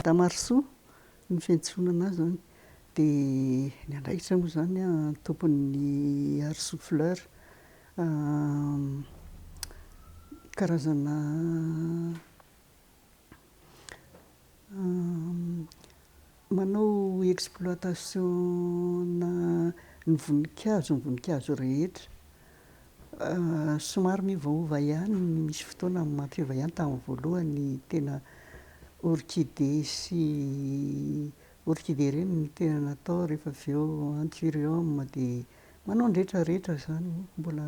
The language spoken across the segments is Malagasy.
Madame Arisoa ny fiantsonana azy zany. Dia ny andraikitra moa zany a tompon'ny Arisoa Fleur, karazana manao exploitation ny voninkazo rehetra. Somary miovaova ihany, misy fotoana mampiova ihany. Tamin'ny voalohany tena orchidée sy orchidée ireny ny tena natao, rehefa avy eo anthurium, dia manao ny rehetrarehetra zany, mbola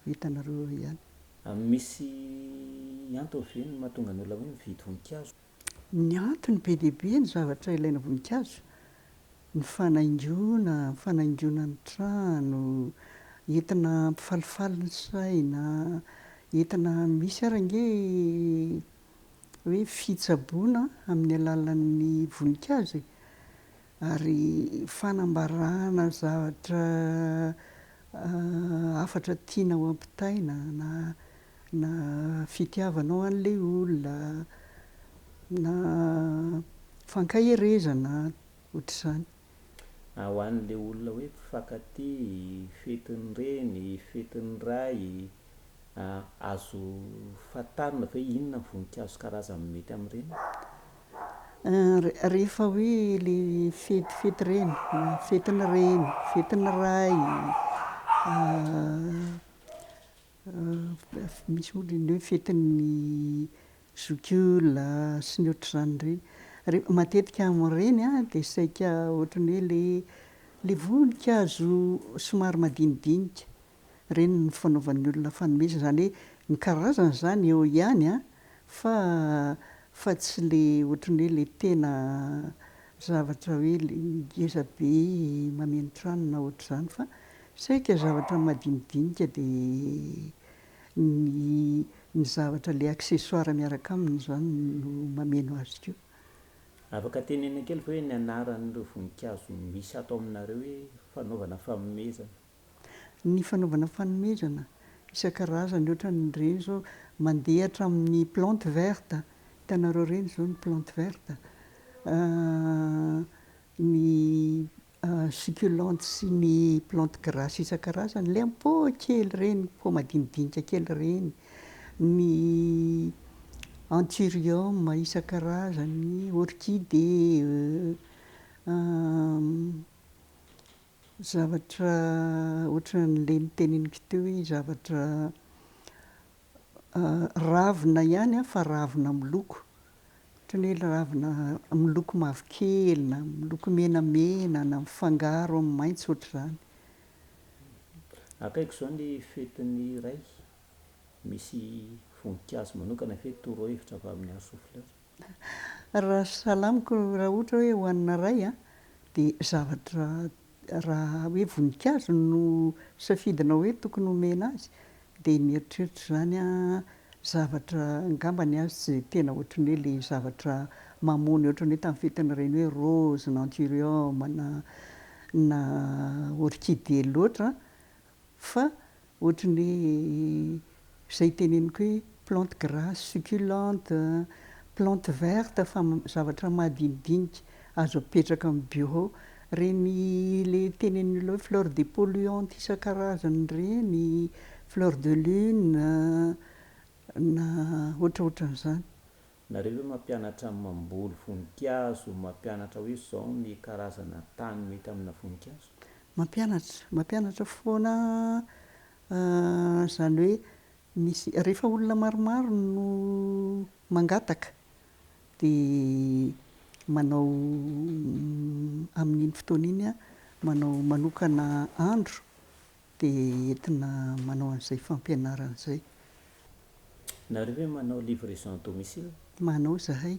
vitanareo ihany. Misy antony ve ny mahatonga ny olona hoe mividy voninkazo? Ny antony be dia be ny zavatra ilaina voninkazo, ny fanaingoana ny trano, entina hampifalifaly ny saina, entina misy ary ange hoe fitsaboana amin'ny alalan'ny voninkazo, ary fanambarana zavatra hafatra tiana ho ampitaina, na fitiavanao an'ilay olona, na fankahirezana, ohatr'izany. Ho an'ilay olona hoe mpifankatia, fetin'ny reny, fetin'ny ray, azo fantarina ve inona ny voninkazo karazany mety amin'ireny? Rehefa hoe le fety reny, fetin'ny reny, fetin'ny ray, misy olona hoe fetin'ny zokiola sy ny ohatr'izany ireny. Matetika amin'ireny a dia saika ohatran'ny hoe le voninkazo somary madinidinika, ireny no fanaovan'ny olona fanomezana, zany hoe ny karazany zany eo ihany a, fa tsy le ohatran'ny hoe le tena zavatra hoe le ngeza be mameno trano na ohatr'izany, fa saika zavatra madinidinika, dia ny zavatra le accessoire miaraka aminy zany no mameno azy keo. Afaka tenena kely fa hoe ny anaran'ireo voninkazo misy ato aminareo hoe fanaovana fanomezana? Ny fanaovana fanomezana isan-karazany, ohatran'ireny zao mandeha hatramin'ny plante verte, hitanareo ireny zao ny plante verte, ny succulente sy ny plante grasse isan-karazany, le am-pô kely ireny, pô madinidinika kely ireny, ny anthurium isan-karazany, orchidée, zavatra ohatran'le niteneniko teo hoe zavatra ravina ihany fa ravina miloko, ohatran'ny hoe ravina miloko mavokely, na miloko menamena, na mifangaro amin'ny maitso, ohatr'izany. Akaiky izao ny fetin'ny ray, misy voninkazo manokana ve torohevitra avy amin'ny Arisoa Fleur? Raha salamiko, raha ohatra hoe ho an'ny ray a, dia zavatra, raha hoe voninkazo no safidinao hoe tokony omena azy, dia ny eritreritro zany a, zavatra angambany azy tsy tena ohatran'ny hoe le zavatra mamony, ohatran'ny hoe tamin'ny fetin'ny reny hoe rose, na anthurium, na orchidée loatra, fa ohatran'ny hoe izay teneniko hoe plante grasse, succulente, plante verte, fa zavatra madinidinika azo apetraka amin'ny bureau, reny le tenenin'ny olona hoe fleur de polluante isan-karazany ireny, fleur de lune, na ohatrohatran'izany. Nareo hoe mampianatra mamboly voninkazo, mampianatra hoe izao ny karazana tany mety amina voninkazo? Mampianatra foana, zany hoe misy rehefa olona maromaro no mangataka, dia manao amin'iny fotoana iny a, manokana andro, dia entina manao an'izay fampianarana izay. Nareo hoe manao livraison à domicile? Manao zahay.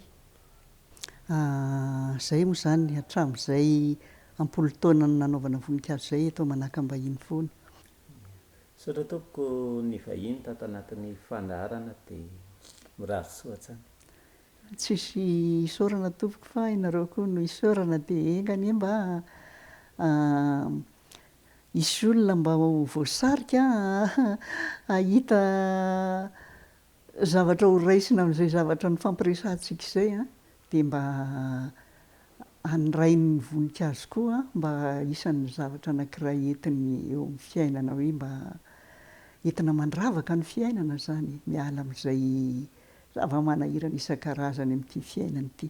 Izay moa zany hatramin'izay ampolo taona no nanaovana voninkazo izay, eto Manakambahiny foana. Saotra tompoko ny vahiny tato anatin'ny fandaharana dia mirary soa tsara. Tsisy isaorana tompoko, fa ianareo koa no isaorana, dia engany mba hisy olona mba ho voasarika hahita zavatra ho raisina amin'izay zavatra nifampiresahantsika izay a, dia mba hanrain'ny voninkazo koa mba isan'ny zavatra anankiray entiny eo amin'ny fiainana, hoe mba entina mandravaka ny fiainana zany, miala amin'izay zava-manahirana isan-karazany amin'ity fiainana ity.